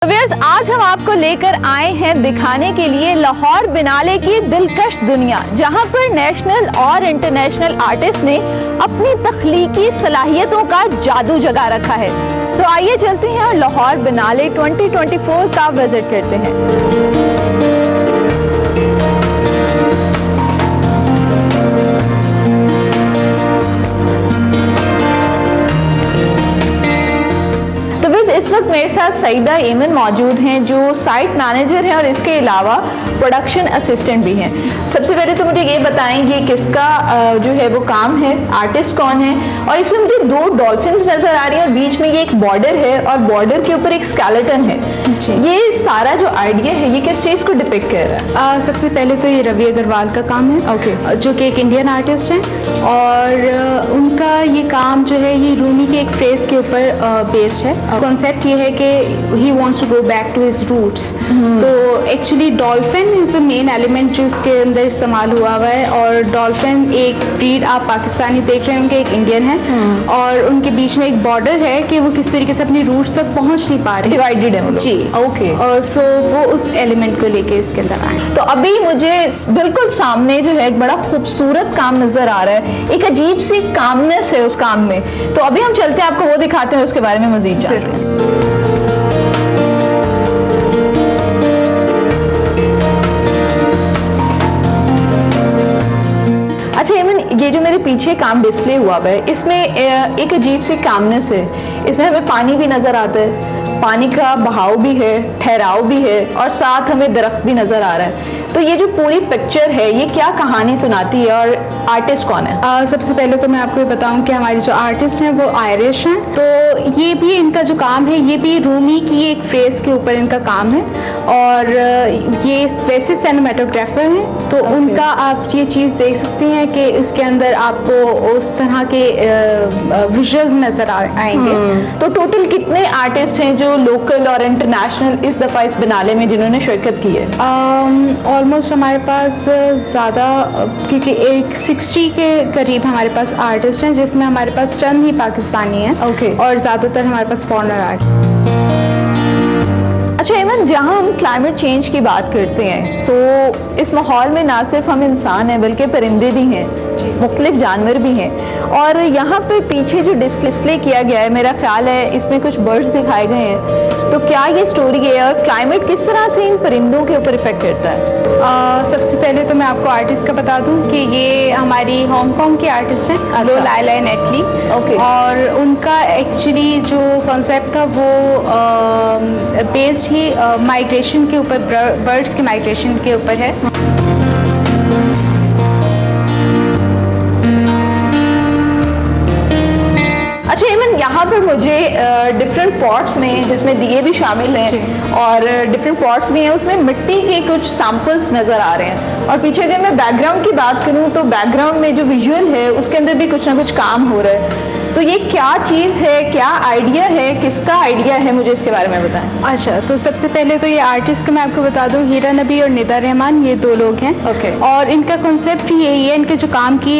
तो व्यूअर्स, आज हम आपको लेकर आए हैं दिखाने के लिए लाहौर बिनाले की दिलकश दुनिया, जहां पर नेशनल और इंटरनेशनल आर्टिस्ट ने अपनी तख्लीकी सलाहियतों का जादू जगा रखा है। तो आइए चलते हैं और लाहौर बिनाले 2024 का विजिट करते हैं। इस वक्त मेरे साथ सईदा एमन मौजूद हैं, जो साइट मैनेजर हैं और इसके अलावा प्रोडक्शन असिस्टेंट भी हैं। सबसे पहले तो मुझे ये बताएं कि किसका जो है वो काम है, आर्टिस्ट कौन है, और इसमें मुझे दो डॉल्फिन्स नजर आ रही हैं और बीच में ये एक बॉर्डर है और बॉर्डर के ऊपर एक स्केलेटन है। ये सारा जो आइडिया है ये किस चीज़ को डिपिक्ट कर रहा है? सबसे पहले तो ये रवि अग्रवाल का काम है, जो कि एक इंडियन आर्टिस्ट हैं, और उनका ये काम जो है ये रूमी के एक फ्रेज के ऊपर बेस्ड है। कॉन्सेप्ट ये है कि he wants to go back to his roots. तो actually dolphin is the main element जो इसके अंदर इस्तेमाल हुआ है, और डॉल्फिन एक ब्रीड आप पाकिस्तानी देख रहे होंगे, एक इंडियन है, और उनके बीच में एक बॉर्डर है कि वो किस तरीके से अपनी रूट्स तक पहुंच नहीं पा रहे, डिवाइडेड है जी। ओके, सो वो उस एलिमेंट को लेके इसके अंदर आए। तो अभी मुझे बिल्कुल सामने जो है एक बड़ा खूबसूरत काम नजर आ रहा है, एक अजीब सी कामनेस है उस काम में। तो अभी हम चलते हैं, आपको वो दिखाते हैं, उसके बारे में मजीद जानते हैं। अच्छा एमन, ये जो मेरे पीछे काम डिस्प्ले हुआ है, इसमें एक अजीब सी कामनेस है। इसमें हमें पानी भी नजर आता है, पानी का बहाव भी है, ठहराव भी है, और साथ हमें दरख्त भी नजर आ रहा है। तो ये जो पूरी पिक्चर है ये क्या कहानी सुनाती है और आर्टिस्ट कौन है? सबसे पहले तो मैं आपको बताऊं कि हमारे जो आर्टिस्ट हैं वो आयरिश हैं। तो ये भी इनका जो काम है ये भी रूमी की एक फ्रेज के ऊपर इनका काम है, और ये वैसे सिनेमेटोग्राफर हैं। तो उनका आप ये चीज़ देख सकते हैं कि इसके अंदर आपको उस तरह के विजुअल्स नज़र आएंगे। तो टोटल कितने आर्टिस्ट हैं जो लोकल और इंटरनेशनल इस दफ़ा इस बिनाले में जिन्होंने शिरकत की है? ऑलमोस्ट हमारे पास ज़्यादा, क्योंकि एक 60 के करीब हमारे पास आर्टिस्ट हैं, जिसमें हमारे पास चंद ही पाकिस्तानी हैं, और ज़्यादातर हमारे पास फॉरेनर आर्टिस्ट। अच्छा एमन, जहाँ हम क्लाइमेट चेंज की बात करते हैं तो इस माहौल में ना सिर्फ हम इंसान हैं बल्कि परिंदे भी हैं, मुख्तलिफ जानवर भी हैं, और यहाँ पे पीछे जो डिस्प्ले किया गया है, मेरा ख्याल है इसमें कुछ बर्ड्स दिखाए गए हैं। तो क्या ये स्टोरी है और क्लाइमेट किस तरह से इन परिंदों के ऊपर इफेक्ट करता है? सबसे पहले तो मैं आपको आर्टिस्ट का बता दूं कि ये हमारी हांगकांग की आर्टिस्ट हैं, लो लाइला नेटली। और उनका एक्चुअली जो कॉन्सेप्ट था वो बेस्ड ही माइग्रेशन के ऊपर, बर्ड्स के माइग्रेशन के ऊपर है। अच्छा एमन, यहाँ पर मुझे डिफरेंट पॉट्स में, जिसमें दिए भी शामिल हैं और डिफरेंट पॉट्स भी हैं, उसमें मिट्टी के कुछ सैंपल्स नज़र आ रहे हैं। और पीछे अगर मैं बैकग्राउंड की बात करूँ तो बैकग्राउंड में जो विजुअल है उसके अंदर भी कुछ ना कुछ काम हो रहा है। तो ये क्या चीज़ है, क्या आइडिया है, किसका आइडिया है, मुझे इसके बारे में बताएं। अच्छा, तो सबसे पहले तो ये आर्टिस्ट का मैं आपको बता दूं, हीरा नबी और निदा रहमान, ये दो लोग हैं। और इनका कॉन्सेप्ट भी यही है, इनके जो काम की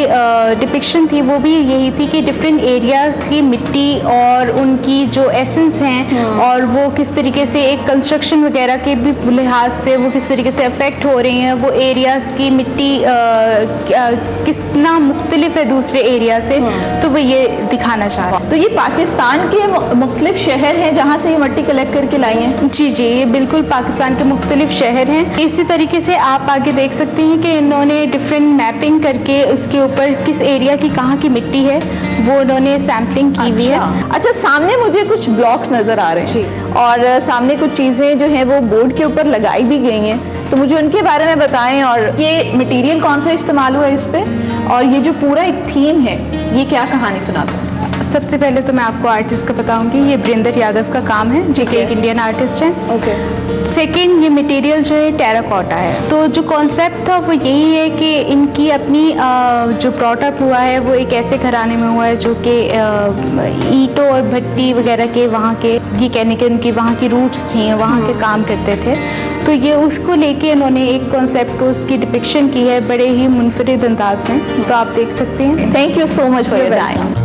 डिपिक्शन थी वो भी यही थी कि डिफरेंट एरियाज की मिट्टी और उनकी जो एसेंस हैं, और वो किस तरीके से एक कंस्ट्रक्शन वगैरह के भी लिहाज से वो किस तरीके से अफेक्ट हो रही हैं, वो एरियाज़ की मिट्टी कितना मुख्तलिफ है दूसरे एरिया से, तो वो ये दिखाना चाह रहा है। तो ये पाकिस्तान के मुख्तलिफ शहर हैं जहाँ से ये मिट्टी कलेक्ट करके लाई हैं? जी, ये बिल्कुल पाकिस्तान के मुख्तलिफ शहर हैं। इसी तरीके से आप आगे देख सकते हैं कि इन्होंने डिफरेंट मैपिंग करके उसके ऊपर किस एरिया की कहाँ की मिट्टी है वो उन्होंने सैम्पलिंग की हुई है। अच्छा, सामने मुझे कुछ ब्लॉक्स नज़र आ रहे हैं और सामने कुछ चीज़ें जो हैं वो बोर्ड के ऊपर लगाई भी गई हैं, तो मुझे उनके बारे में बताएं। और ये मटेरियल कौन सा इस्तेमाल हुआ है इस पे, और ये जो पूरा एक थीम है ये क्या कहानी सुनाता है? सबसे पहले तो मैं आपको आर्टिस्ट का बताऊंगी, ये बरिंदर यादव का काम है, जो कि एक इंडियन आर्टिस्ट है। सेकंड, ये मटेरियल जो है टेराकोटा है। तो जो कॉन्सेप्ट था वो यही है कि इनकी अपनी जो ब्रॉटअप हुआ है वो एक ऐसे घराने में हुआ है जो कि ईंटों और भट्टी वगैरह के वहाँ के, ये कहने के उनकी वहाँ की रूट्स थी, वहाँ के काम करते थे। तो ये उसको लेके इन्होंने एक कॉन्सेप्ट को, उसकी डिपिक्शन की है बड़े ही मुनफरिद अंदाज में। तो आप देख सकते हैं। Thank you so much for your time.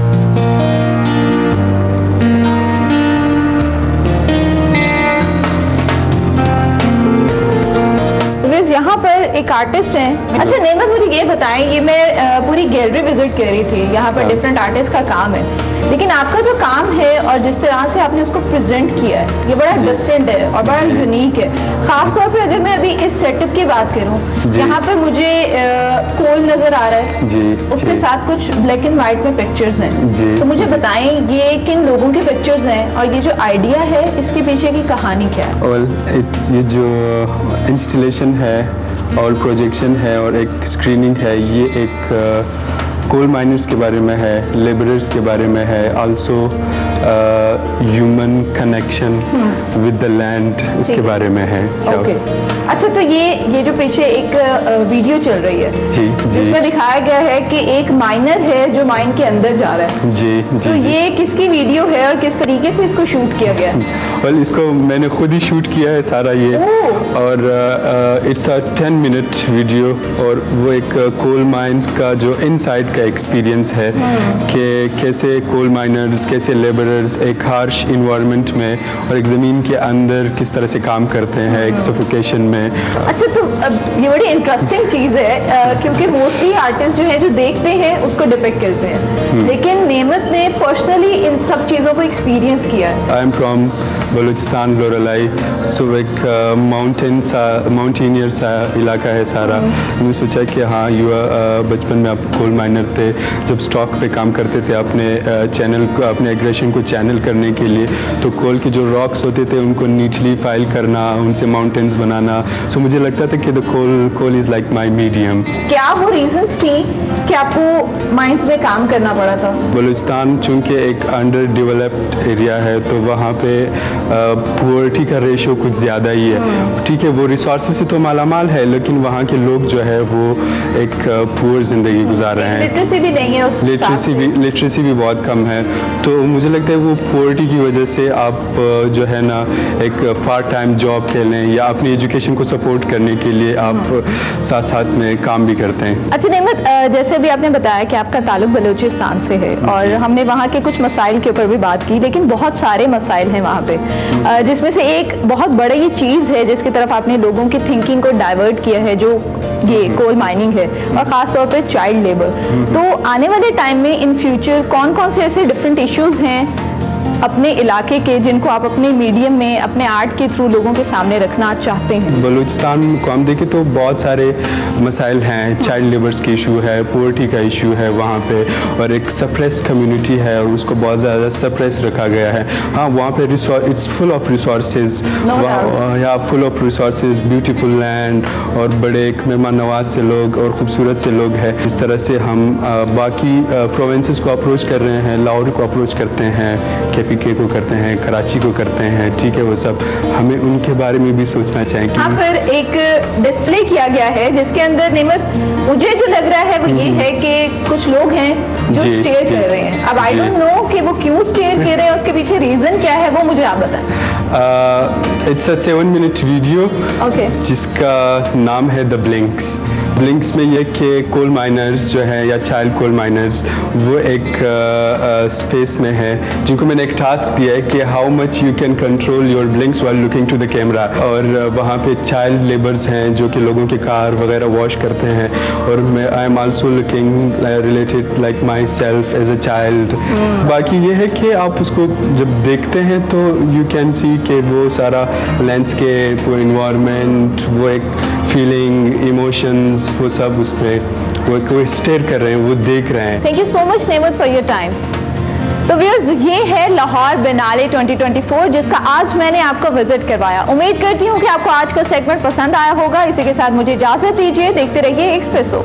एक आर्टिस्ट हैं। अच्छा नेमत, मुझे ये बताएं, ये मैं पूरी गैलरी विजिट कर रही थी, यहाँ पर डिफरेंट आर्टिस्ट का काम है, लेकिन आपका जो काम है और जिस तरह से आपने उसको प्रेजेंट किया है ये बड़ा डिफरेंट है और बड़ा यूनिक है। खास तौर पे अगर मैं अभी इस सेटअप की बात करूँ, यहाँ पर मुझे कोल नजर आ रहा है जी, उसके जी। साथ कुछ ब्लैक एंड व्हाइट में पिक्चर्स हैं जी, तो मुझे जी। बताएं ये किन लोगों के पिक्चर्स हैं और ये जो आइडिया है इसके पीछे की कहानी क्या है? और ये जो इंस्टॉलेशन है और प्रोजेक्शन है और एक स्क्रीनिंग है, ये एक कोल माइनर्स के बारे में है, लेबरर्स के बारे में है, also human connection with the land, इसके बारे में है। ओके, अच्छा तो ये जो पीछे एक वीडियो चल रही है जी, जी। जिसमें दिखाया गया है कि एक माइनर है जो माइन के अंदर जा रहा है, जी, तो जी, जी। ये किसकी वीडियो है और किस तरीके से इसको शूट किया गया है? वेल, इसको मैंने खुद ही शूट किया है सारा ये, और इट्स अ 10 मिनट वीडियो, और वो एक कोल माइंस का जो इनसाइड का एक्सपीरियंस है कि कैसे कोल माइनर्स, कैसे लेबरर्स एक हार्श इन्वायरमेंट में और एक ज़मीन के अंदर किस तरह से काम करते हैं एक सफोकेशन में। अच्छा तो ये बड़ी इंटरेस्टिंग चीज़ है क्योंकि मोस्टली आर्टिस्ट जो है जो देखते हैं उसको डिपिक्ट करते हैं, लेकिन नेमत ने पर्सनली इन सब चीज़ों को एक्सपीरियंस किया है। I am from Baluchistan, Loralai, so एक माउंटेनियर सा इलाका है सारा। मैंने सोचा कि हाँ, बचपन में आप कोल माइनर थे, जब स्टॉक पे काम करते थे अपने चैनल को, अपने एग्रेशन को चैनल करने के लिए, तो कोल के जो रॉक्स होते थे उनको नीटली फाइल करना, उनसे माउंटेन्स बनाना। सो मुझे लगता था कि the coal is like my medium. क्या वो रीजंस थी कि आपको माइंस में काम करना पड़ा था? बलूचिस्तान चूँकि एक अंडर डेवलप्ड एरिया है, तो वहाँ पे पुअर्टी का रेशो कुछ ज़्यादा ही है। ठीक है, वो रिसोर्सेज से तो मालामाल है, लेकिन वहाँ के लोग जो है वो एक पुअर ज़िंदगी गुजार रहे हैं। लिटरेसी भी नहीं है उस लिटरेसी भी बहुत कम है, तो मुझे लगता है वो पुअर्टी की वजह से आप जो है ना एक पार्ट टाइम जॉब के लें या अपनी एजुकेशन को सपोर्ट करने के लिए आप साथ साथ में काम भी करते हैं। अच्छा नेमत, जैसे अभी आपने बताया कि आपका ताल्लुक बलूचिस्तान से है और हमने वहाँ के कुछ मसाइल के ऊपर भी बात की, लेकिन बहुत सारे मसाइल हैं वहाँ पे, जिसमें से एक बहुत बड़ी ये चीज़ है जिसकी तरफ आपने लोगों की थिंकिंग को डाइवर्ट किया है, जो ये कोल माइनिंग है और ख़ास तौर पे चाइल्ड लेबर। तो आने वाले टाइम में इन फ्यूचर कौन कौन से ऐसे डिफरेंट इश्यूज़ हैं अपने इलाके के जिनको आप अपने मीडियम में, अपने आर्ट के थ्रू लोगों के सामने रखना चाहते हैं? बलूचिस्तान को हम देखें तो बहुत सारे मसाइल हैं। चाइल्ड लेबर्स की इशू है, पुअर्टी का इशू है वहाँ पे, और एक सप्रेस कम्युनिटी है और उसको बहुत ज़्यादा सप्रेस रखा गया है। हाँ, वहाँ पे इट्स फुल ऑफ रिसोर्सेज, या full of resources, beautiful land, और बड़े एक मेहमान नवाज से लोग और ख़ूबसूरत से लोग हैं। इस तरह से हम बाकी प्रोविंसेस को अप्रोच कर रहे हैं, लाहौर को अप्रोच करते हैं, KPK को करते हैं, कराची को करते हैं। ठीक है, वो सब हमें उनके बारे में भी सोचना चाहिए। यहाँ पर एक डिस्प्ले किया गया है जिसके अंदर नेमत, मुझे जो लग रहा है वो ये है कि कुछ लोग हैं जो जी, स्टेयर जी, कर रहे हैं। अब आई जी। डोंट नो कि वो क्यों स्टेयर कर रहे हैं, उसके पीछे रीजन क्या है, वो मुझे आप बताएं। It's a 7 minute video okay, जिसका नाम है द ब्लिंक्स। ब्लिंक्स में ये कि कोल माइनर्स जो है या चाइल्ड कोल माइनर्स, वो एक स्पेस में है जिनको मैंने एक टास्क दिया है कि how much you can control your blinks while looking to the camera. और वहाँ पे चाइल्ड लेबर्स हैं जो कि लोगों के कार वगैरह वॉश करते हैं, और मैं I am also looking related like myself as a child. बाकी ये है कि आप उसको जब देखते हैं तो यू कैन सी कि वो सारा लैंडस्केप, वो इन्वायरमेंट, वो एक फीलिंग, इमोशंस, वो सब उसमें वो स्टेयर कर रहे हैं, वो देख रहे हैं। थैंक यू सो मच नेमत फॉर योर टाइम। तो व्यूअर्स, ये है लाहौर बिनाले 2024 जिसका आज मैंने आपको विजिट करवाया। उम्मीद करती हूँ कि आपको आज का सेगमेंट पसंद आया होगा। इसी के साथ मुझे इजाज़त दीजिए, देखते रहिए एक्सप्रेसो।